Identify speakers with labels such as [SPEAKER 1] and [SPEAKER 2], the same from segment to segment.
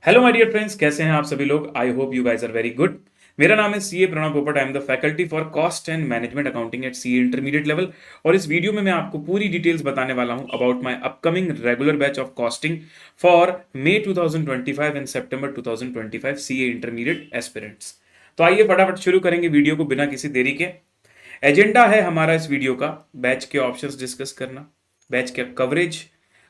[SPEAKER 1] Hello my dear friends, कैसे हैं आप सभी लोग। I hope you guys are very good. मेरा नाम है CA Pranav Popat. I am the faculty for cost and management accounting at CA intermediate level. और इस वीडियो में मैं आपको पूरी डिटेल्स बताने वाला हूं about my upcoming regular batch of costing for May 2025 and September 2025 CA intermediate aspirants. तो आइए फटाफट शुरू करेंगे वीडियो को बिना किसी देरी के। एजेंडा है हमारा इस वीडियो का बैच के ऑप्शंस डिस्कस करना, बैच के कवरेज,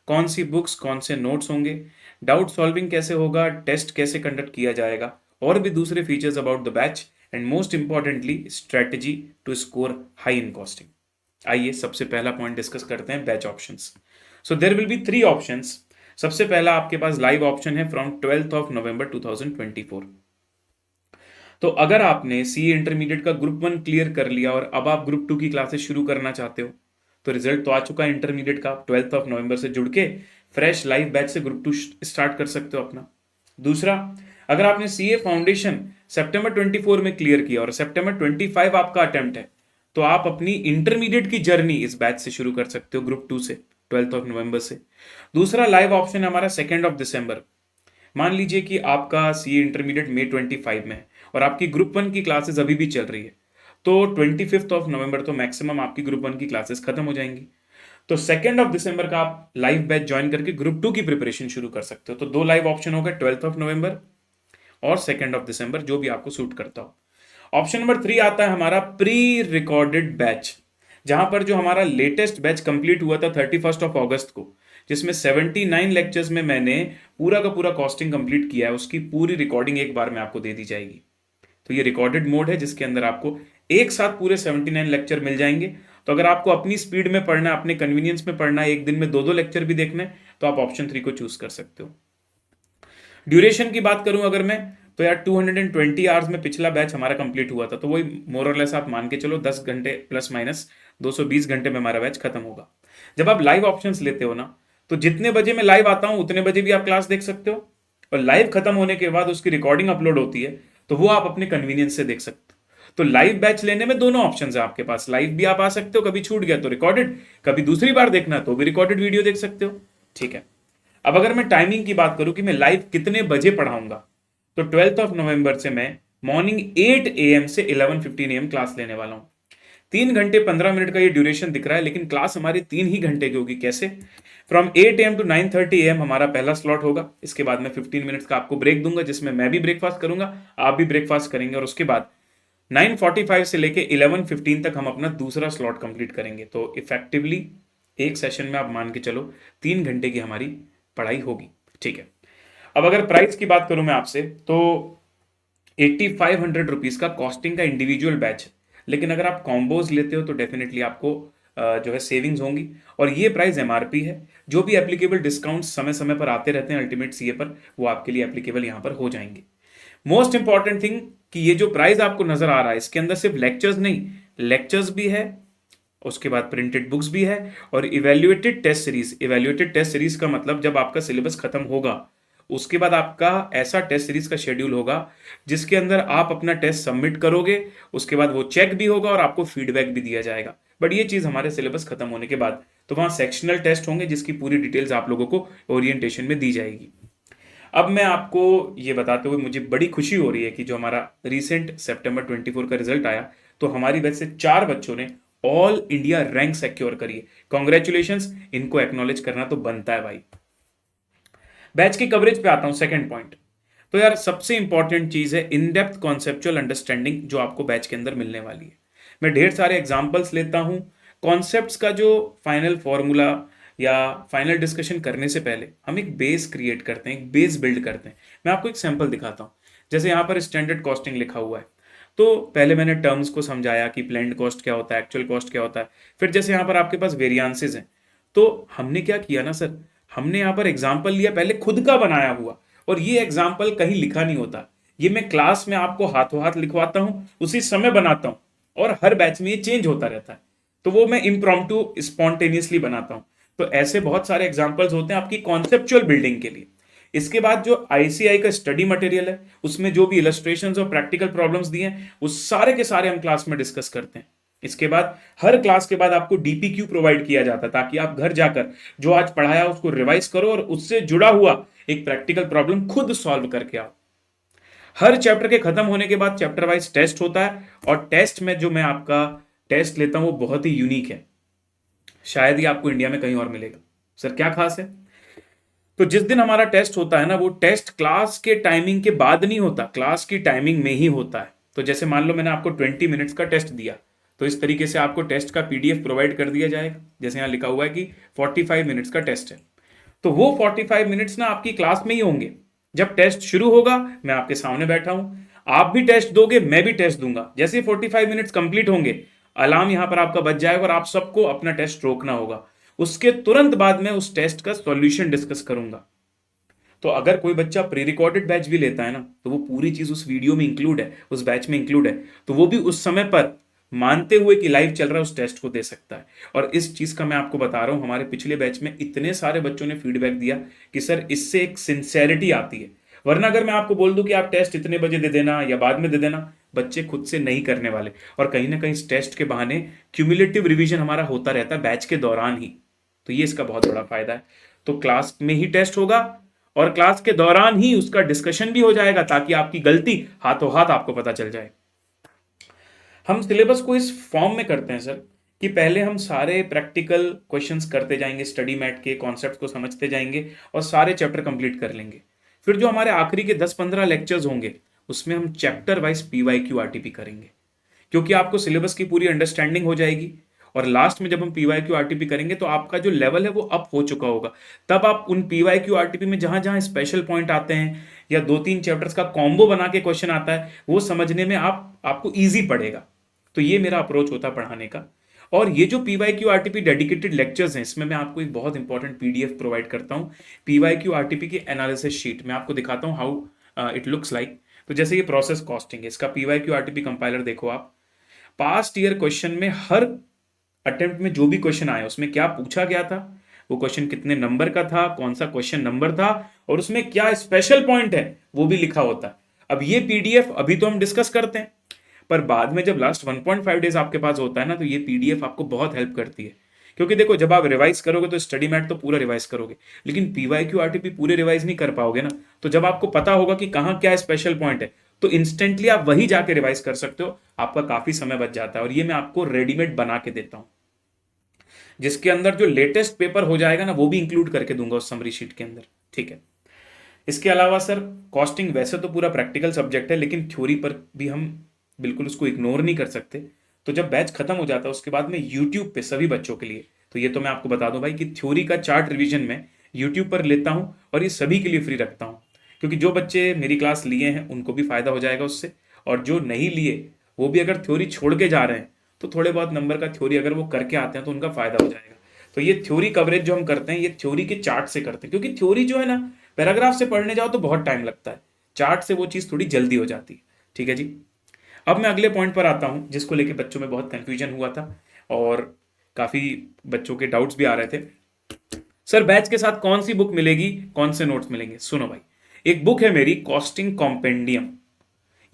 [SPEAKER 1] कौन सी बुक्स कौन से नोट्स होंगे, डाउट सॉल्विंग कैसे होगा, टेस्ट कैसे कंडक्ट किया जाएगा, और भी दूसरे features about the batch, and most importantly strategy to score high in costing. आइए सबसे पहला पॉइंट डिस्कस करते हैं batch options. So there will be 3 options. सबसे पहला आपके पास लाइव ऑप्शन है फ्रॉम 12th ऑफ नवंबर 2024। तो अगर आपने सी इंटरमीडिएट का ग्रुप 1 क्लियर कर लिया और अब आप ग्रुप 2 की क्लासेस शुरू करना चाहते हो, तो रिजल्ट तो आ चुका है इंटरमीडिएट का। 12th ऑफ नवंबर से जुड़ के फ्रेश लाइव बैच से ग्रुप 2 स्टार्ट कर सकते हो अपना। दूसरा, अगर आपने सीए फाउंडेशन सितंबर 24 में क्लियर किया और सितंबर 25 आपका अटेम्प्ट है, तो आप अपनी इंटरमीडिएट की जर्नी इस बैच से शुरू कर सकते हो ग्रुप 2 से, 12th ऑफ नवंबर से। दूसरा लाइव ऑप्शन है हमारा 2 दिसंबर। मान लीजिए कि आपका सी इंटरमीडिएट मई 25 में है और आपकी ग्रुप 1 की क्लासेस अभी भी चल रही है, तो 25 ऑफ नवंबर तो मैक्सिमम आपकी ग्रुप 1 की क्लासेस खत्म हो जाएंगी। तो 2 दिसंबर का आप लाइव बैच ज्वाइन करके ग्रुप 2 की प्रिपरेशन शुरू कर सकते हो। तो 2 लाइव ऑप्शन हो गए, 12th ऑफ नवंबर और 2 दिसंबर, जो भी आपको सूट करता हो। ऑप्शन नंबर 3 आता है हमारा प्री रिकॉर्डेड बैच, जहां पर जो हमारा लेटेस्ट बैच कंप्लीट हुआ था 31 अगस्त को, जिसमें 79 लेक्चर्स में मैंने पूरा का पूरा कॉस्टिंग कंप्लीट किया है, उसकी पूरी रिकॉर्डिंग एक बार में आपको दे दी जाएगी। तो ये रिकॉर्डेड मोड है जिसके अंदर आपको एक साथ पूरे 79 लेक्चर मिल जाएंगे। तो अगर आपको अपनी स्पीड में पढ़ना है, अपने कन्वीनियंस में पढ़ना है, एक दिन में 2 2 लेक्चर भी देखने, तो आप ऑप्शन 3 को चूज कर सकते हो। ड्यूरेशन की बात करूं अगर मैं, तो यार 220 आवर्स में पिछला बैच हमारा कंप्लीट हुआ था, तो वही मोर और लेस आप मान के चलो 10 घंटे प्लस माइनस 220 घंटे में हमारा बैच खत्म होगा। जब आप लाइव ऑप्शंस लेते हो ना, तो जितने बजे मैं लाइव आता हूं उतने बजे भी आप क्लास देख सकते हो, और लाइव खत्म होने के बाद उसकी रिकॉर्डिंग अपलोड होती है, तो वो आप अपने कन्वीनियंस से देख सकते हो। तो लाइव बैच लेने में दोनों ऑप्शन है आपके पास। लाइव भी आप आ सकते हो, कभी छूट गया तो रिकॉर्डेड, कभी दूसरी बार देखना तो भी रिकॉर्डेड वीडियो देख सकते हो। ठीक है। अब अगर मैं टाइमिंग की बात करूं कि मैं लाइव कितने बजे पढ़ाऊंगा, तो 12th ऑफ नवंबर से मैं मॉर्निंग 8 AM से 11:15 AM क्लास लेने वाला हूं। 3 घंटे 15 मिनट का ये ड्यूरेशन दिख रहा है, लेकिन क्लास हमारी 3 ही घंटे की होगी। कैसे? फ्रॉम 8 AM टू 9:30 AM हमारा पहला स्लॉट होगा। इसके बाद मैं 15 मिनट्स का आपको ब्रेक दूंगा, जिसमें मैं भी ब्रेकफास्ट करूंगा, आप भी ब्रेकफास्ट करेंगे, और उसके बाद 9:45 से लेके 11:15 तक हम अपना दूसरा स्लॉट कंप्लीट करेंगे। तो इफेक्टिवली एक सेशन में आप मान के चलो 3 घंटे की हमारी पढ़ाई होगी। ठीक है। अब अगर प्राइस की बात करूं मैं आपसे, तो 8500 रुपीज का कॉस्टिंग का इंडिविजुअल बैच है। लेकिन अगर आप कॉम्बोज लेते हो तो डेफिनेटली आपको जो है सेविंग्स होंगी, और ये प्राइस एमआरपी है। जो भी एप्लीकेबल डिस्काउंट समय समय पर आते रहते हैं अल्टीमेट सीए पर, वो आपके लिए एप्लीकेबल यहां पर हो जाएंगे। मोस्ट इंपॉर्टेंट थिंग कि ये जो प्राइस आपको नजर आ रहा है, इसके अंदर सिर्फ लेक्चर्स नहीं, लेक्चर्स भी है, उसके बाद प्रिंटेड बुक्स भी है, और evaluated test series. Evaluated test series का मतलब जब आपका सिलेबस खत्म होगा, उसके बाद आपका ऐसा टेस्ट सीरीज का शेड्यूल होगा जिसके अंदर आप अपना टेस्ट सबमिट करोगे, उसके बाद वो चेक भी होगा और आपको फीडबैक भी दिया जाएगा। बट ये चीज हमारे सिलेबस खत्म होने के बाद, तो वहां सेक्शनल टेस्ट होंगे जिसकी पूरी डिटेल्स आप लोगों को ओरिएंटेशन में दी जाएगी। अब मैं आपको ये बताते हुए मुझे बड़ी खुशी हो रही है कि जो हमारा रिसेंट सितंबर 24 का रिजल्ट आया, तो हमारी बैच से 4 बच्चों ने ऑल इंडिया रैंक सिक्योर करी है। कॉन्ग्रेचुलेशंस, इनको एक्नॉलेज करना तो बनता है भाई। बैच की कवरेज पे आता हूं, सेकंड पॉइंट। तो यार सबसे इंपॉर्टेंट चीज है इन डेप्थ कॉन्सेप्चुअल अंडरस्टैंडिंग, जो आपको बैच के अंदर मिलने वाली है। मैं ढेर सारे एग्जांपल्स लेता हूं। कॉन्सेप्ट्स का जो फाइनल फॉर्मूला या फाइनल डिस्कशन करने से पहले हम एक बेस क्रिएट करते हैं, एक बेस बिल्ड करते हैं। मैं आपको एक सैंपल दिखाता हूं। जैसे यहां पर स्टैंडर्ड कॉस्टिंग लिखा हुआ है, तो पहले मैंने टर्म्स को समझाया कि प्लान्ड कॉस्ट क्या होता है, एक्चुअल कॉस्ट क्या होता है। फिर जैसे यहां पर आपके पास वेरियांसेस हैं, तो हमने क्या किया ना सर, हमने यहां पर एग्जाम्पल लिया पहले खुद का बनाया हुआ, और ये एग्जाम्पल कहीं लिखा नहीं होता। ये मैं क्लास में आपको हाथों हाथ लिखवाता हूं, उसी समय बनाता हूं, और हर बैच में ये चेंज होता रहता है। तो वो मैं इम्प्रॉम्प्टू स्पॉन्टेनियसली बनाता हूं। तो ऐसे बहुत सारे एग्जाम्पल्स होते हैं आपकी कॉन्सेप्चुअल बिल्डिंग के लिए। इसके बाद जो आईसीआई का स्टडी मटेरियल है, उसमें जो भी इलस्ट्रेशंस और प्रैक्टिकल प्रॉब्लम्स दिए हैं, उस सारे के सारे हम क्लास में डिस्कस करते हैं। इसके बाद हर क्लास के बाद आपको डीपीक्यू प्रोवाइड किया जाता है, ताकि आप घर जाकर जो आज पढ़ाया उसको रिवाइज करो और उससे जुड़ा हुआ एक प्रैक्टिकल प्रॉब्लम खुद सॉल्व करके आओ। हर चैप्टर के खत्म होने के बाद चैप्टर वाइज टेस्ट होता है, और टेस्ट में जो मैं आपका टेस्ट लेता हूं वो बहुत ही यूनिक है, शायद ही आपको इंडिया में कहीं और मिलेगा। सर क्या खास है? तो जिस दिन हमारा टेस्ट होता है ना, वो टेस्ट क्लास के टाइमिंग के बाद नहीं होता, क्लास की टाइमिंग में ही होता है। तो जैसे मान लो मैंने आपको 20 मिनट्स का टेस्ट दिया, तो इस तरीके से आपको टेस्ट का पीडीएफ प्रोवाइड कर दिया जाएगा। जैसे यहाँ लिखा हुआ है कि 45 मिनट्स का टेस्ट है, तो वो 45 मिनट्स ना आपकी क्लास में ही होंगे। जब टेस्ट शुरू होगा, मैं आपके सामने बैठा हूं, आप भी टेस्ट दोगे, मैं भी टेस्ट दूंगा। जैसे 45 मिनट्स कंप्लीट होंगे, अलार्म यहां पर आपका बज जाएगा और आप सबको अपना टेस्ट रोकना होगा। उसके तुरंत बाद में उस टेस्ट का सॉल्यूशन डिस्कस करूंगा। तो अगर कोई बच्चा प्री रिकॉर्डेड बैच भी लेता है ना, तो वो पूरी चीज उस वीडियो में इंक्लूड है, उस बैच में इंक्लूड है, तो वो भी उस समय पर मानते हुए कि लाइव चल रहा है उस टेस्ट को दे सकता है। और इस चीज का मैं आपको बता रहा हूं, हमारे पिछले बैच में इतने सारे बच्चों ने फीडबैक दिया कि सर इससे एक सिंसेरिटी आती है। वरना अगर मैं आपको बोल दूं कि आप टेस्ट इतने बजे दे देना या बाद में दे देना, बच्चे खुद से नहीं करने वाले, और कहीं ना कहीं इस टेस्ट के बहाने क्यूमुलेटिव रिवीजन हमारा होता रहता है बैच के दौरान ही। तो ये इसका बहुत बड़ा फायदा है। तो क्लास में ही टेस्ट होगा और क्लास के दौरान ही उसका डिस्कशन भी हो जाएगा, ताकि आपकी गलती हाथों हाथ आपको पता चल जाए। हम सिलेबस को इस फॉर्म में करते हैं सर कि पहले हम सारे प्रैक्टिकल क्वेश्चंस करते जाएंगे, स्टडी मैट के कॉन्सेप्ट को समझते जाएंगे और सारे चैप्टर कंप्लीट कर लेंगे। फिर जो हमारे आखिरी के 10-15 लेक्चर्स होंगे, उसमें हम चैप्टर वाइज पीवाईक्यू आरटीपी करेंगे, क्योंकि आपको सिलेबस की पूरी अंडरस्टैंडिंग हो जाएगी। और लास्ट में जब हम पीवाईक्यू आरटीपी करेंगे, तो आपका जो लेवल है वो अप हो चुका होगा। तब आप उन पीवाईक्यू आरटीपी में जहां जहां स्पेशल पॉइंट आते हैं या 2-3 चैप्टर्स का कॉम्बो बना के क्वेश्चन आता है, वो समझने में आपको ईजी पड़ेगा। तो ये मेरा अप्रोच होता है पढ़ाने का। और ये जो पीवाईक्यू आरटीपी डेडिकेटेड लेक्चर्स हैं, इसमें मैं आपको एक बहुत इंपॉर्टेंट पीडीएफ प्रोवाइड करता हूँ, पीवाईक्यू आरटीपी की एनालिसिस शीट। मैं आपको दिखाता हूँ हाउ इट लुक्स लाइक। तो जैसे ये प्रोसेस कॉस्टिंग है, इसका पीवाईक्यू आरटीपी कंपाइलर देखो आप। पास्ट ईयर क्वेश्चन में हर अटेम्प्ट में जो भी क्वेश्चन आया उसमें क्या पूछा गया था, वो क्वेश्चन कितने नंबर का था, कौन सा क्वेश्चन नंबर था, और उसमें क्या स्पेशल पॉइंट है वो भी लिखा होता है। अब ये पीडीएफ अभी तो हम डिस्कस करते हैं, पर बाद में जब लास्ट 1.5 डेज आपके पास होता है ना, तो ये पीडीएफ आपको बहुत हेल्प करती है। क्योंकि देखो, जब आप रिवाइज करोगे तो स्टडी मैट तो पूरा रिवाइज करोगे, लेकिन पीवाईक्यू आरटीपी पूरे रिवाइज नहीं कर पाओगे ना। तो जब आपको पता होगा कि कहाँ क्या स्पेशल पॉइंट है, तो इंस्टेंटली आप वही जाके रिवाइज कर सकते हो, आपका काफी समय बच जाता है। और ये मैं आपको रेडीमेड बना के देता हूं, जिसके अंदर जो लेटेस्ट पेपर हो जाएगा ना, वो भी इंक्लूड करके दूंगा उस समरी शीट के अंदर। ठीक है। इसके अलावा सर, कॉस्टिंग वैसे तो पूरा प्रैक्टिकल सब्जेक्ट है, लेकिन थ्योरी पर भी हम बिल्कुल उसको इग्नोर नहीं कर सकते। तो जब बैच खत्म हो जाता है उसके बाद में यूट्यूब पे सभी बच्चों के लिए, तो ये तो मैं आपको बता दूं भाई कि थ्योरी का चार्ट रिवीजन में यूट्यूब पर लेता हूं, और ये सभी के लिए फ्री रखता हूं। क्योंकि जो बच्चे मेरी क्लास लिए हैं उनको भी फायदा हो जाएगा उससे, और जो नहीं लिए वो भी अगर थ्योरी छोड़ के जा रहे हैं, तो थोड़े बहुत नंबर का थ्योरी अगर वो करके आते हैं तो उनका फायदा हो जाएगा। तो ये थ्योरी कवरेज जो हम करते हैं, ये थ्योरी के चार्ट से करते हैं, क्योंकि थ्योरी जो है ना, पैराग्राफ से पढ़ने जाओ तो बहुत टाइम लगता है, चार्ट से वो चीज़ थोड़ी जल्दी हो जाती है। ठीक है जी। अब मैं अगले पॉइंट पर आता हूं, जिसको लेके बच्चों में बहुत कंफ्यूजन हुआ था और काफ़ी बच्चों के डाउट्स भी आ रहे थे। सर बैच के साथ कौन सी बुक मिलेगी, कौन से नोट्स मिलेंगे? सुनो भाई, एक बुक है मेरी, कॉस्टिंग कॉम्पेंडियम।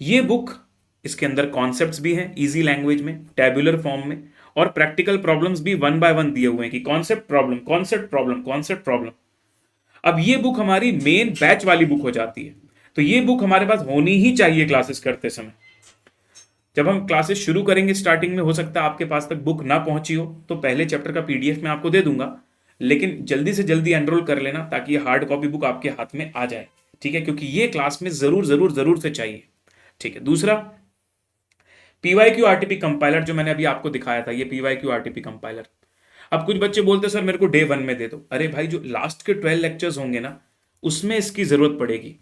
[SPEAKER 1] ये बुक, इसके अंदर कॉन्सेप्ट्स भी हैं इजी लैंग्वेज में, टैबुलर फॉर्म में, और प्रैक्टिकल प्रॉब्लम्स भी 1 बाय 1 दिए हुए हैं कि concept problem, concept problem, concept problem. अब ये बुक हमारी मेन बैच वाली बुक हो जाती है। तो ये बुक हमारे पास होनी ही चाहिए क्लासेस करते समय। जब हम क्लासेस शुरू करेंगे स्टार्टिंग में, हो सकता है आपके पास तक बुक ना पहुंची हो, तो पहले चैप्टर का पीडीएफ मैं आपको दे दूंगा, लेकिन जल्दी से जल्दी एनरोल कर लेना ताकि ये हार्ड कॉपी बुक आपके हाथ में आ जाए। ठीक है, क्योंकि ये क्लास में जरूर जरूर जरूर से चाहिए। ठीक है। दूसरा, पीवाईक्यू आरटीपी कंपाइलर जो मैंने अभी आपको दिखाया था, ये पीवाईक्यू आरटीपी कंपाइलर। अब कुछ बच्चे बोलते हैं सर मेरे को डे 1 में दे दो। अरे भाई, जो लास्ट के 12 लेक्चर्स होंगे ना, उसमें इसकी जरूरत पड़ेगी।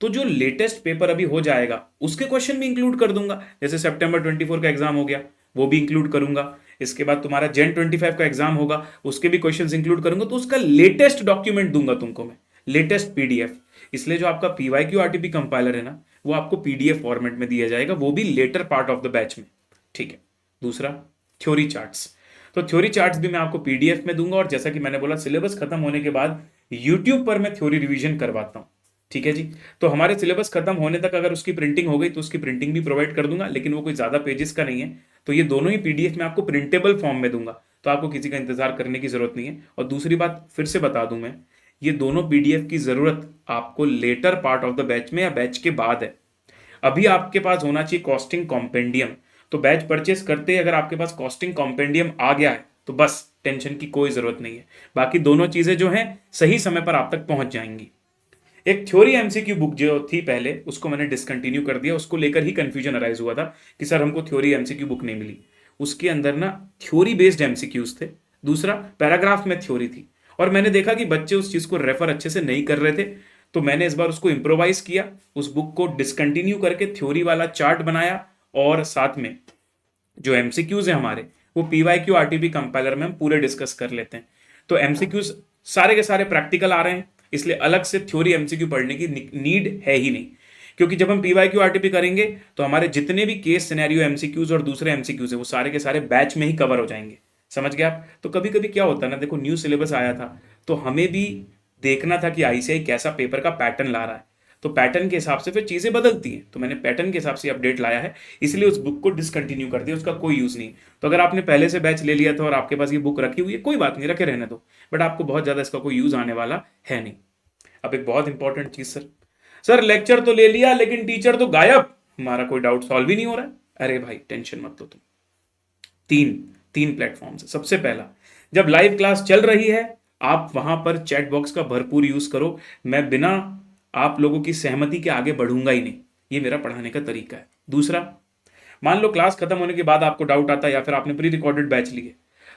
[SPEAKER 1] तो जो लेटेस्ट पेपर अभी हो जाएगा उसके क्वेश्चन भी इंक्लूड कर दूंगा। जैसे सितंबर 24 का एग्जाम हो गया, वो भी इंक्लूड करूंगा। इसके बाद तुम्हारा जन 25 का एग्जाम होगा, उसके भी क्वेश्चंस इंक्लूड करूंगा। तो उसका लेटेस्ट डॉक्यूमेंट दूंगा तुमको मैं, लेटेस्ट पीडीएफ। इसलिए जो आपका पीवाईक्यू आरटीपी कंपाइलर है ना, वो आपको पीडीएफ फॉर्मेट में दिया जाएगा, वो भी later part of the batch में। ठीक है। दूसरा, थ्योरी चार्ट्स। तो थ्योरी चार्ट्स भी मैं आपको पीडीएफ में दूंगा, और जैसा कि मैंने बोला, सिलेबस खत्म होने के बाद यूट्यूब पर मैं थ्योरी रिवीजन करवाता हूं। ठीक है जी। तो हमारे सिलेबस खत्म होने तक अगर उसकी प्रिंटिंग हो गई तो उसकी प्रिंटिंग भी प्रोवाइड कर दूंगा, लेकिन वो कोई ज्यादा पेजेस का नहीं है। तो ये दोनों ही पीडीएफ में आपको प्रिंटेबल फॉर्म में दूंगा, तो आपको किसी का इंतजार करने की जरूरत नहीं है। और दूसरी बात फिर से बता दूं मैं, ये दोनों पीडीएफ की जरूरत आपको later part of the batch में या बैच के बाद है। अभी आपके पास होना चाहिए कॉस्टिंग कॉम्पेंडियम। तो बैच परचेस करते ही अगर आपके पास कॉस्टिंग कॉम्पेंडियम आ गया है तो बस टेंशन की कोई जरूरत नहीं है। बाकी दोनों चीजें जो हैं सही समय पर आप तक पहुंच जाएंगी। एक थ्योरी एमसीक्यू बुक जो थी पहले, उसको मैंने डिसकंटिन्यू कर दिया। उसको लेकर ही कंफ्यूजन अराइज हुआ था कि सर हमको थ्योरी एमसीक्यू बुक नहीं मिली। उसके अंदर ना थ्योरी बेस्ड एमसीक्यूज थे, दूसरा पैराग्राफ में थ्योरी थी। और मैंने देखा कि बच्चे उस चीज को रेफर अच्छे से नहीं कर रहे थे, तो मैंने इस बार उसको इम्प्रोवाइज किया, उस बुक को डिसकंटिन्यू करके थ्योरी वाला चार्ट बनाया। और साथ में जो एमसीक्यूज है हमारे, वो पीवाईक्यू आरटीपी कंपाइलर में हम पूरे डिस्कस कर लेते हैं। तो एमसीक्यूज सारे के सारे प्रैक्टिकल आ रहे हैं, इसलिए अलग से थ्योरी एमसीक्यू पढ़ने की नीड है ही नहीं। क्योंकि जब हम पीवाईक्यू आरटीपी करेंगे तो हमारे जितने भी केस सिनेरियो एमसीक्यूज और दूसरे एमसीक्यूज है वो सारे के सारे बैच में ही कवर हो जाएंगे। समझ गए आप? तो कभी कभी क्या होता है ना, देखो न्यू सिलेबस आया था तो हमें भी देखना था कि आईसीआई कैसा पेपर का पैटर्न ला रहा है। तो पैटर्न के हिसाब से फिर चीजें बदलती हैं, तो मैंने पैटर्न के हिसाब से अपडेट लाया है, इसलिए उस बुक को डिसकंटिन्यू कर दिया, उसका कोई यूज नहीं। तो अगर आपने पहले से बैच ले लिया था और आपके पास ये बुक रखी हुई है, कोई बात नहीं, रखे रहने दो, बट आपको बहुत ज्यादा इसका कोई यूज आने वाला है नहीं। अब एक बहुत इंपॉर्टेंट चीज, सर लेक्चर तो ले लिया लेकिन टीचर तो गायब, हमारा कोई डाउट सॉल्व ही नहीं हो रहा है। अरे भाई टेंशन मत लो तुम। तीन तीन प्लेटफॉर्म है। सबसे पहला, जब लाइव क्लास चल रही है आप वहां पर चैट बॉक्स का भरपूर यूज करो। मैं बिना आप लोगों की सहमति के आगे बढ़ूंगा ही नहीं, ये मेरा पढ़ाने का तरीका है। दूसरा, मान लो क्लास खत्म होने के बाद आपको डाउट आता है या फिर आपने प्री रिकॉर्डेड बैच लिए,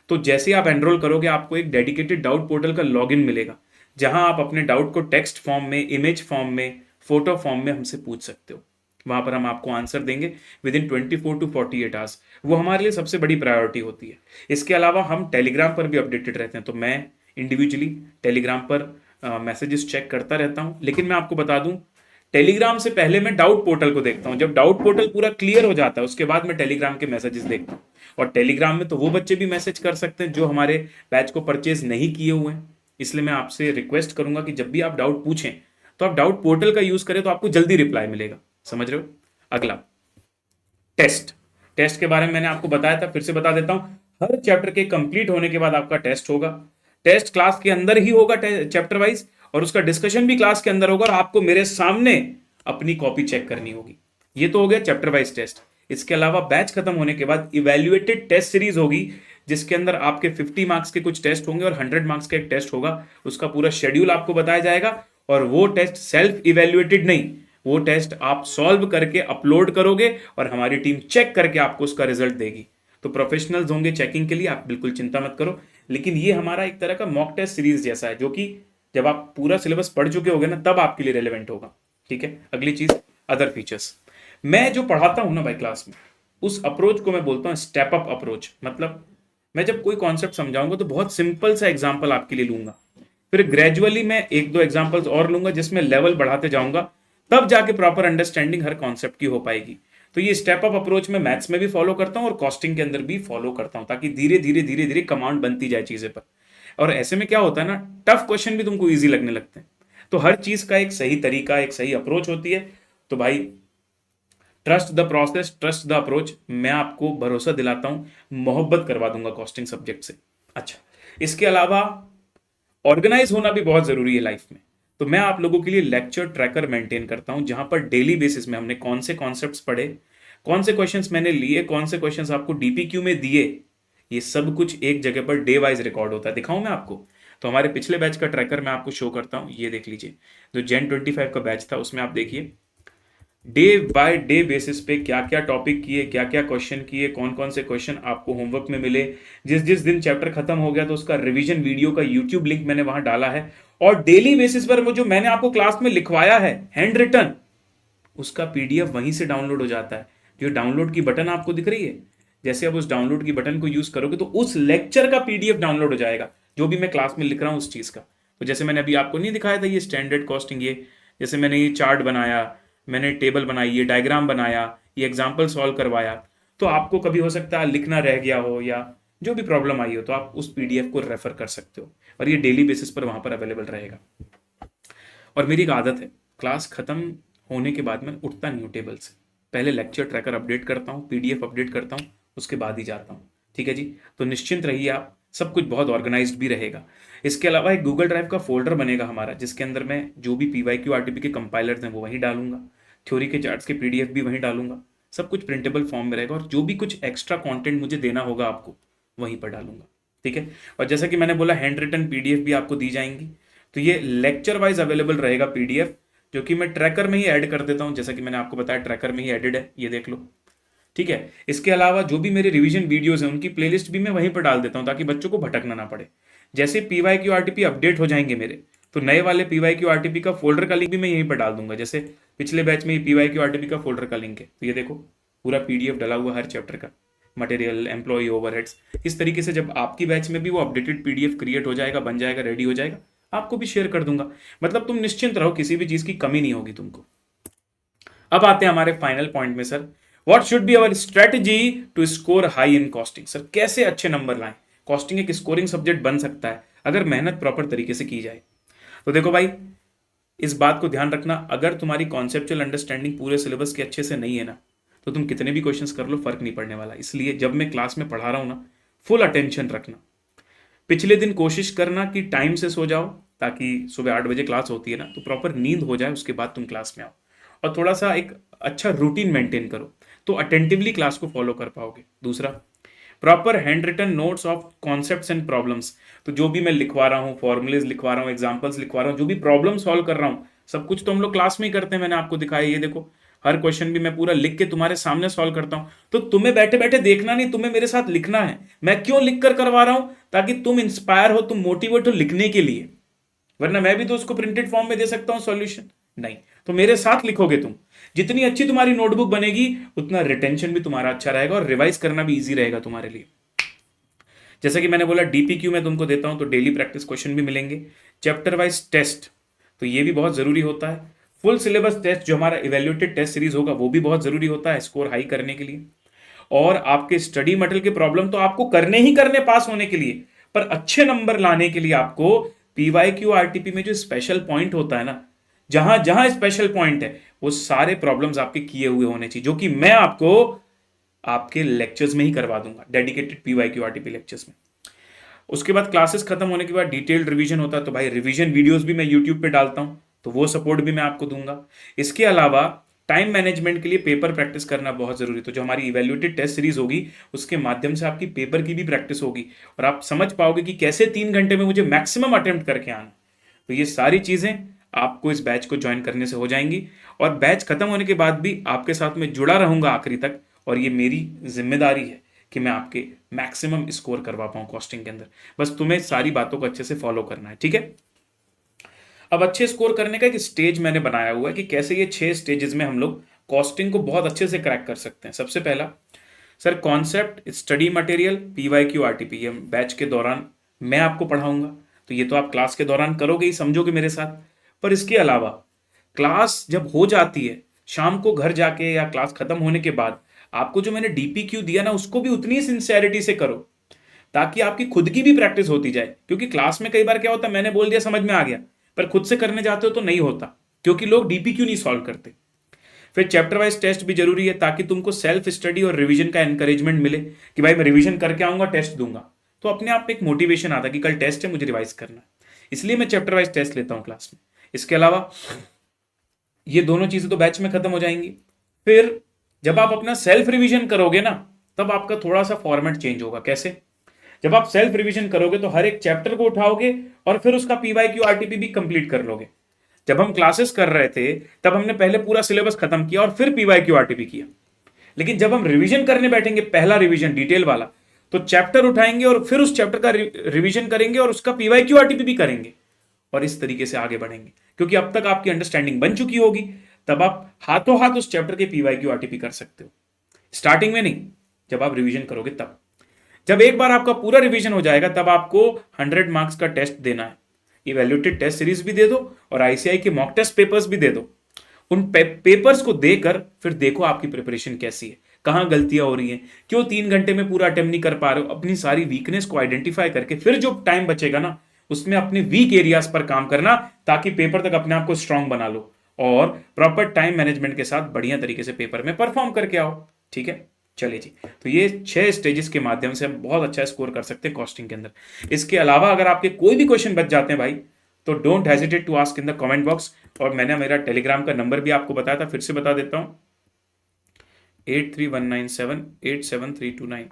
[SPEAKER 1] तो जैसे आप एनरोल करोगे आपको एक डेडिकेटेड डाउट पोर्टल का लॉगिन मिलेगा, जहां आप अपने डाउट को टेक्स्ट फॉर्म में, इमेज फॉर्म में, फोटो फॉर्म में हमसे पूछ सकते हो। वहां पर हम आपको आंसर देंगे विद इन 24 to 48 आवर्स। वो हमारे लिए सबसे बड़ी प्रायोरिटी होती है। इसके अलावा हम टेलीग्राम पर भी अपडेटेड रहते हैं, तो मैं इंडिविजुअली टेलीग्राम पर मैसेजेस चेक करता रहता हूं। लेकिन मैं आपको बता दूं, टेलीग्राम से पहले मैं डाउट पोर्टल को देखता हूं। जब डाउट पोर्टल पूरा क्लियर हो जाता है उसके बाद मैं टेलीग्राम के मैसेजेस देखता हूं। और टेलीग्राम में तो वो बच्चे भी मैसेज कर सकते हैं जो हमारे बैच को परचेज नहीं किए हुए हैं। इसलिए मैं आपसे रिक्वेस्ट करूंगा कि जब भी आप डाउट पूछें तो आप डाउट पोर्टल का यूज करें, तो आपको जल्दी रिप्लाई मिलेगा। समझ रहे हो? अगला, टेस्ट। टेस्ट के बारे में मैंने आपको बताया था, फिर से बता देता हूं। हर चैप्टर के कंप्लीट होने के बाद आपका टेस्ट होगा। टेस्ट क्लास के अंदर ही होगा चैप्टर वाइज, और उसका डिस्कशन भी क्लास के अंदर होगा, और आपको मेरे सामने अपनी कॉपी चेक करनी होगी। ये तो हो गया चैप्टर वाइज टेस्ट। इसके अलावा बैच खत्म होने के बाद इवेल्युएटेड टेस्ट सीरीज होगी, जिसके अंदर आपके 50 मार्क्स के कुछ टेस्ट होंगे और 100 मार्क्स का एक टेस्ट होगा। उसका पूरा शेड्यूल आपको बताया जाएगा, और वो टेस्ट सेल्फ इवेल्युएटेड नहीं, वो टेस्ट आप सॉल्व करके अपलोड करोगे और हमारी टीम चेक करके आपको उसका रिजल्ट देगी। तो प्रोफेशनल्स होंगे चेकिंग के लिए, आप बिल्कुल चिंता मत करो। लेकिन ये हमारा एक तरह का मॉक टेस्ट सीरीज जैसा है, जो कि जब आप पूरा सिलेबस पढ़ चुके होगे ना तब आपके लिए रेलेवेंट होगा। ठीक है? अगली चीज, अदर फीचर्स। मैं जो पढ़ाता हूं ना भाई क्लास में, उस अप्रोच को मैं बोलता हूं स्टेप अप अप्रोच। मतलब मैं जब कोई कॉन्सेप्ट समझाऊंगा तो बहुत सिंपल सा एग्जाम्पल आपके लिए लूंगा, फिर ग्रेजुअली मैं एक दो एग्जाम्पल्स और लूंगा जिसमें लेवल बढ़ाते जाऊंगा, तब जाके प्रॉपर अंडरस्टैंडिंग हर कॉन्सेप्ट की हो पाएगी। तो ये स्टेप अप अप्रोच मैं मैथ्स में भी फॉलो करता हूं और कॉस्टिंग के अंदर भी फॉलो करता हूं, ताकि धीरे धीरे धीरे धीरे कमांड बनती जाए चीजें पर। और ऐसे में क्या होता है ना, टफ क्वेश्चन भी तुमको ईजी लगने लगते हैं। तो हर चीज का एक सही तरीका, एक सही अप्रोच होती है। तो भाई trust the process, trust the approach. मैं आपको भरोसा दिलाता हूं, मोहब्बत करवा दूंगा कॉस्टिंग सब्जेक्ट से। अच्छा, इसके अलावा ऑर्गेनाइज होना भी बहुत जरूरी है लाइफ में। तो मैं आप लोगों के लिए लेक्चर ट्रैकर मेंटेन करता हूं, जहां पर डेली बेसिस में हमने कौन से कॉन्सेप्ट्स पढ़े, कौन से क्वेश्चंस मैंने लिए, कौन से क्वेश्चंस आपको डीपीक्यू में दिए, ये सब कुछ एक जगह पर डे वाइज रिकॉर्ड होता है। दिखाऊं मैं आपको? तो हमारे पिछले बैच का ट्रैकर मैं आपको शो करता हूं, ये देख लीजिए। जो Gen 25 का बैच था उसमें आप देखिए डे बाय डे बेसिस पे क्या क्या टॉपिक किए, क्या क्या क्वेश्चन किए, कौन कौन से क्वेश्चन आपको होमवर्क में मिले। जिस जिस दिन चैप्टर खत्म हो गया तो उसका रिवीजन वीडियो का यूट्यूब लिंक मैंने वहां डाला है। और डेली बेसिस पर वो जो मैंने आपको क्लास में लिखवाया है हैंड रिटन, उसका पीडीएफ वहीं से डाउनलोड हो जाता है। जो डाउनलोड की बटन आपको दिख रही है, जैसे आप उस डाउनलोड की बटन को यूज करोगे तो उस लेक्चर का पीडीएफ डाउनलोड हो जाएगा, जो भी मैं क्लास में लिख रहा हूं उस चीज का। तो जैसे मैंने अभी आपको नहीं दिखाया था ये स्टैंडर्ड कॉस्टिंग, ये जैसे मैंने ये चार्ट बनाया, मैंने टेबल बनाई, ये डायग्राम बनाया, ये एग्जाम्पल सॉल्व करवाया, तो आपको कभी हो सकता है लिखना रह गया हो या जो भी प्रॉब्लम आई हो, तो आप उस पीडीएफ को रेफर कर सकते हो, और ये डेली बेसिस पर वहां पर अवेलेबल रहेगा। और मेरी एक आदत है, क्लास खत्म होने के बाद मैं उठता नहीं हूँ टेबल से, पहले लेक्चर ट्रैकर अपडेट करता हूँ, पीडीएफ अपडेट करता हूँ, उसके बाद ही जाता हूँ। ठीक है जी? तो निश्चिंत रहिए आप, सब कुछ बहुत ऑर्गेनाइज्ड भी रहेगा। इसके अलावा एक गूगल ड्राइव का फोल्डर बनेगा हमारा, जिसके अंदर मैं जो भी PYQ RTP के कंपाइलर्स हैं वो वहीं डालूंगा, थ्योरी के चार्ट्स के PDF भी वहीं डालूंगा, सब कुछ प्रिंटेबल फॉर्म में रहेगा, और जो भी कुछ एक्स्ट्रा कंटेंट मुझे देना होगा आपको वहीं पर डालूंगा। ठीक है। और जैसा कि मैंने बोला, हैंड रिटन PDF भी आपको दी जाएंगी। तो ये लेक्चर वाइज अवेलेबल रहेगा PDF, जो कि मैं ट्रैकर में ही ऐड कर देता हूं, जैसा कि मैंने आपको बताया ट्रैकर में ही एडेड है, ये देख लो। ठीक है। इसके अलावा जो भी मेरे रिवीजन वीडियोस हैं उनकी प्लेलिस्ट भी मैं वहीं पर डाल देता हूं, ताकि बच्चों को भटकना ना पड़े। जैसे PYQ RTP अपडेट हो जाएंगे मेरे, तो नए वाले PYQ RTP का फोल्डर का लिंक भी मैं यहीं पर डाल दूंगा। जैसे पिछले बैच में PYQ RTP का फोल्डर का लिंक है, तो ये देखो पूरा PDF डला हुआ हर चैप्टर का, मटेरियल, एम्प्लॉय ओवरहेड्स। इस तरीके से जब आपकी बैच में भी वो अपडेटेड PDF क्रिएट हो जाएगा, बन जाएगा, रेडी हो जाएगा, आपको भी शेयर कर दूंगा। मतलब तुम निश्चिंत रहो, किसी भी चीज की कमी नहीं होगी तुमको। अब आते हैं हमारे फाइनल पॉइंट में sir, what should be our strategy to score high in costing. Sir कैसे अच्छे नंबर लाएं, कॉस्टिंग एक स्कोरिंग सब्जेक्ट बन सकता है अगर मेहनत प्रॉपर तरीके से की जाए। तो देखो भाई, इस बात को ध्यान रखना, अगर तुम्हारी कॉन्सेप्चुअल अंडरस्टैंडिंग पूरे सिलेबस के अच्छे से नहीं है ना, तो तुम कितने भी क्वेश्चंस कर लो, फर्क नहीं पड़ने वाला। इसलिए जब मैं क्लास में पढ़ा रहा हूं ना, फुल अटेंशन रखना। पिछले दिन कोशिश करना कि टाइम से सो जाओ, ताकि सुबह 8 बजे क्लास होती है ना, तो प्रॉपर नींद हो जाए, उसके बाद तुम क्लास में आओ। और थोड़ा सा एक अच्छा रूटीन मेंटेन करो, तो अटेंटिवली क्लास को फॉलो कर पाओगे। दूसरा, proper handwritten notes of concepts and problems. तो जो भी मैं लिखवा रहा हूँ, फॉर्मुलेज लिखवा रहा हूँ, एग्जाम्पल्स लिखवा रहा हूँ, जो भी प्रॉब्लम सॉल्व कर रहा हूँ, सब कुछ तो हम लोग क्लास में ही करते हैं। मैंने आपको दिखाया, ये देखो हर क्वेश्चन भी मैं पूरा लिख के तुम्हारे सामने सॉल्व करता हूं। तो तुम्हें बैठे बैठे देखना नहीं, तुम्हें मेरे साथ लिखना है। मैं क्यों लिख कर करवा रहा हूं? ताकि तुम इंस्पायर हो, तुम मोटिवेट हो लिखने के लिए। वरना मैं भी तो उसको प्रिंटेड फॉर्म में दे सकता हूं सॉल्यूशन, नहीं। तो मेरे साथ लिखोगे तुम, जितनी अच्छी तुम्हारी नोटबुक बनेगी उतना रिटेंशन भी तुम्हारा अच्छा रहेगा, और रिवाइज करना भी इजी रहेगा तुम्हारे लिए। जैसा कि मैंने बोला, DPQ में तुमको देता हूं, तो डेली प्रैक्टिस क्वेश्चन भी मिलेंगे, चैप्टर वाइज टेस्ट, तो ये भी बहुत जरूरी होता है। फुल सिलेबस टेस्ट जो हमारा इवेल्युएटेड टेस्ट सीरीज होगा, वो भी बहुत जरूरी होता है स्कोर हाई करने के लिए। और आपके स्टडी मटेरियल के प्रॉब्लम तो आपको करने ही करने पास होने के लिए, पर अच्छे नंबर लाने के लिए आपको PYQ RTP में जो स्पेशल पॉइंट होता है ना, जहां जहां स्पेशल पॉइंट है, वो सारे प्रॉब्लम्स आपके किए हुए होने चाहिए, जो कि मैं आपको आपके लेक्चर्स में ही करवा दूंगा, डेडिकेटेड PYQ RTP लेक्चर्स में। उसके बाद क्लासेस खत्म होने के बाद डिटेल्ड रिवीजन होता है, तो भाई रिवीजन वीडियोस भी मैं यूट्यूब पे डालता हूं, तो वो सपोर्ट भी मैं आपको दूंगा। इसके अलावा टाइम मैनेजमेंट के लिए पेपर प्रैक्टिस करना बहुत जरूरी है। तो जो हमारी इवेल्युएटेड टेस्ट सीरीज होगी, उसके माध्यम से आपकी पेपर की भी प्रैक्टिस होगी, और आप समझ पाओगे कि कैसे 3 घंटे में मुझे मैक्सिमम अटेम्प्ट करके आना। तो ये सारी चीजें आपको इस बैच को ज्वाइन करने से हो जाएंगी, और बैच खत्म होने के बाद भी आपके साथ में जुड़ा रहूंगा आखिरी तक, और ये मेरी जिम्मेदारी है कि मैं आपके मैक्सिमम स्कोर करवा पाऊं कॉस्टिंग के अंदर। बस तुम्हें सारी बातों को अच्छे से फॉलो करना है, ठीक है। अब अच्छे स्कोर करने का एक स्टेज मैंने बनाया हुआ है कि कैसे ये 6 स्टेजेस में हम लोग कॉस्टिंग को बहुत अच्छे से क्रैक कर सकते हैं। सबसे पहला sir, concept, study material, PYQ RTP, ये बैच के दौरान मैं आपको पढ़ाऊंगा, तो ये तो आप क्लास के दौरान करोगे ही, समझोगे मेरे साथ। पर इसके अलावा क्लास जब हो जाती है, शाम को घर जाके या क्लास खत्म होने के बाद आपको जो मैंने DPQ दिया ना, उसको भी उतनी सिंसियरिटी से करो, ताकि आपकी खुद की भी प्रैक्टिस होती जाए। क्योंकि क्लास में कई बार क्या होता है, मैंने बोल दिया, समझ में आ गया, पर खुद से करने जाते हो तो नहीं होता, क्योंकि लोग DPQ नहीं सॉल्व करते। फिर चैप्टर वाइज टेस्ट भी जरूरी है, ताकि तुमको सेल्फ स्टडी और रिवीजन का एनकरेजमेंट मिले कि भाई मैं रिवीजन करके आऊंगा, टेस्ट दूंगा, तो अपने आप में एक मोटिवेशन आता है कि कल टेस्ट है, मुझे रिवाइज करना है। इसलिए मैं चैप्टर वाइज टेस्ट लेता हूं क्लास में। इसके अलावा ये दोनों चीजें तो बैच में खत्म हो जाएंगी। फिर जब आप अपना सेल्फ रिवीजन करोगे ना, तब आपका थोड़ा सा फॉर्मेट चेंज होगा। कैसे? जब आप सेल्फ रिवीजन करोगे तो हर एक चैप्टर को उठाओगे और फिर उसका PYQ RTP भी कंप्लीट कर लोगे। जब हम क्लासेस कर रहे थे तब हमने पहले पूरा सिलेबस खत्म किया और फिर PYQ RTP किया। लेकिन जब हम रिवीजन करने बैठेंगे, पहला रिवीजन डिटेल वाला, तो चैप्टर उठाएंगे और फिर उस चैप्टर का रिवीजन करेंगे और उसका PYQ RTP भी करेंगे, और इस तरीके से आगे बढ़ेंगे। क्योंकि अब तक आपकी अंडरस्टैंडिंग बन चुकी होगी, तब आप हाथों हाथ उस चैप्टर के PYQ RTP कर सकते हो। स्टार्टिंग में नहीं, जब आप रिवीजन करोगे तब। जब एक बार आपका पूरा रिवीजन हो जाएगा, तब आपको 100 मार्क्स का टेस्ट देना है। इवैल्यूएटेड टेस्ट सीरीज भी दे दो और ICI के मॉक टेस्ट पेपर्स भी दे दो। उन पेपर्स को देकर फिर देखो आपकी प्रिपरेशन कैसी है, कहां गलतियां हो रही हैं, क्यों 3 घंटे में पूरा अटेम्प्ट नहीं कर पा रहे हो। अपनी सारी वीकनेस को आइडेंटिफाई करके फिर जो टाइम बचेगा ना, उसमें अपने वीक एरियाज पर काम करना, ताकि पेपर तक अपने आप को स्ट्रांग बना लो और प्रॉपर टाइम मैनेजमेंट के साथ बढ़िया तरीके से पेपर में परफॉर्म करके आओ। ठीक है, चलिए जी, तो ये 6 स्टेजेस के माध्यम से हम बहुत अच्छा स्कोर कर सकते हैं कॉस्टिंग के अंदर। इसके अलावा अगर आपके कोई भी क्वेश्चन बच जाते हैं भाई, तो don't hesitate to ask in the comment box. और मैंने मेरा टेलीग्राम का नंबर भी आपको बताया था, फिर से बता देता हूँ, 8319787329।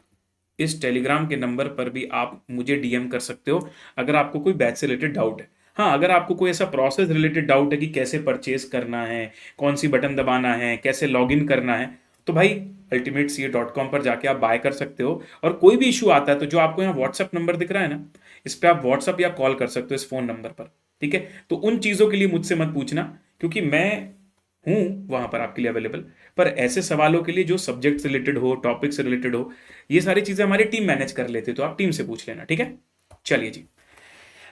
[SPEAKER 1] इस टेलीग्राम के नंबर पर भी आप मुझे डीएम कर सकते हो अगर आपको कोई बैच से रिलेटेड डाउट है। हाँ, अगर आपको कोई ऐसा प्रोसेस रिलेटेड डाउट है कि कैसे परचेज करना है, कौन सी बटन दबाना है, कैसे लॉगिन करना है, तो भाई ultimatecA.com पर जाके आप बाय कर सकते हो। और कोई भी इशू आता है तो जो आपको यहाँ व्हाट्सअप नंबर दिख रहा है ना, इस पर आप व्हाट्सअप या कॉल कर सकते हो इस फोन नंबर पर। ठीक है, तो उन चीज़ों के लिए मुझसे मत पूछना, क्योंकि मैं हूँ वहां पर आपके लिए अवेलेबल। पर ऐसे सवालों के लिए जो सब्जेक्ट से रिलेटेड हो, टॉपिक से रिलेटेड हो, ये सारी चीजें हमारी टीम मैनेज कर लेती है, तो आप टीम से पूछ लेना। ठीक है, चलिए जी,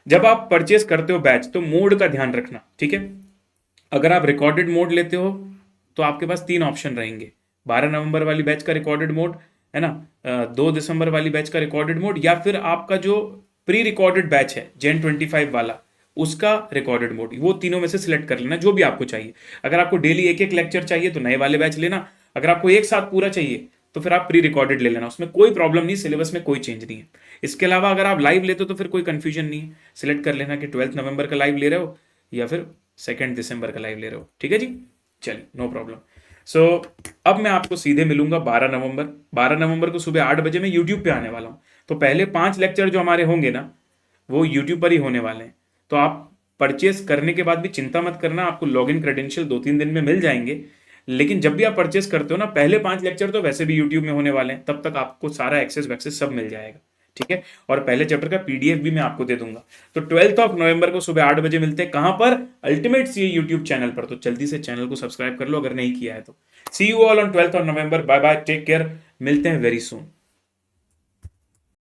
[SPEAKER 1] जब आप परचेस करते हो बैच, तो मोड का ध्यान रखना। ठीक है, अगर आप रिकॉर्डेड मोड लेते हो तो आपके पास 3 ऑप्शन रहेंगे। 12 नवंबर वाली बैच का रिकॉर्डेड मोड है ना, 2 दिसंबर वाली बैच का रिकॉर्डेड मोड, या फिर आपका जो प्री रिकॉर्डेड बैच है Gen 25 वाला, उसका रिकॉर्डेड मोड। वो तीनों में से सिलेक्ट कर लेना जो भी आपको चाहिए। अगर आपको डेली एक एक लेक्चर चाहिए तो नए वाले बैच लेना, अगर आपको एक साथ पूरा चाहिए तो फिर आप प्री रिकॉर्डेड ले लेना, उसमें कोई प्रॉब्लम नहीं, सिलेबस में कोई चेंज नहीं है। इसके अलावा अगर आप लाइव लेते हो तो फिर कोई कंफ्यूजन नहीं है, सिलेक्ट कर लेना कि 12 नवंबर का लाइव ले रहे हो या फिर 2 दिसंबर का लाइव ले रहे हो। ठीक है जी, चलिए, नो प्रॉब्लम। सो अब मैं आपको सीधे मिलूंगा 12 नवंबर। 12 नवंबर को सुबह 8 बजे मैं यूट्यूब पे आने वाला हूँ। तो पहले 5 लेक्चर जो हमारे होंगे ना, वो यूट्यूब पर ही होने वाले हैं। तो आप परचेस करने के बाद भी चिंता मत करना, आपको लॉगिन क्रेडेंशियल 2-3 दिन में मिल जाएंगे। लेकिन जब भी आप परचेस करते हो ना, पहले 5 लेक्चर तो वैसे भी यूट्यूब में होने वाले हैं, तब तक आपको सारा एक्सेस वैक्सेस सब मिल जाएगा। ठीक है, और पहले चैप्टर का पीडीएफ भी मैं आपको दे दूंगा। तो 12 नवंबर को सुबह 8 बजे मिलते हैं। कहां पर? अल्टीमेट सीए यूट्यूब चैनल पर। तो जल्दी से चैनल को सब्सक्राइब कर लो अगर नहीं किया है तो। See you all on 12 November. Bye bye, take care, मिलते हैं वेरी सून।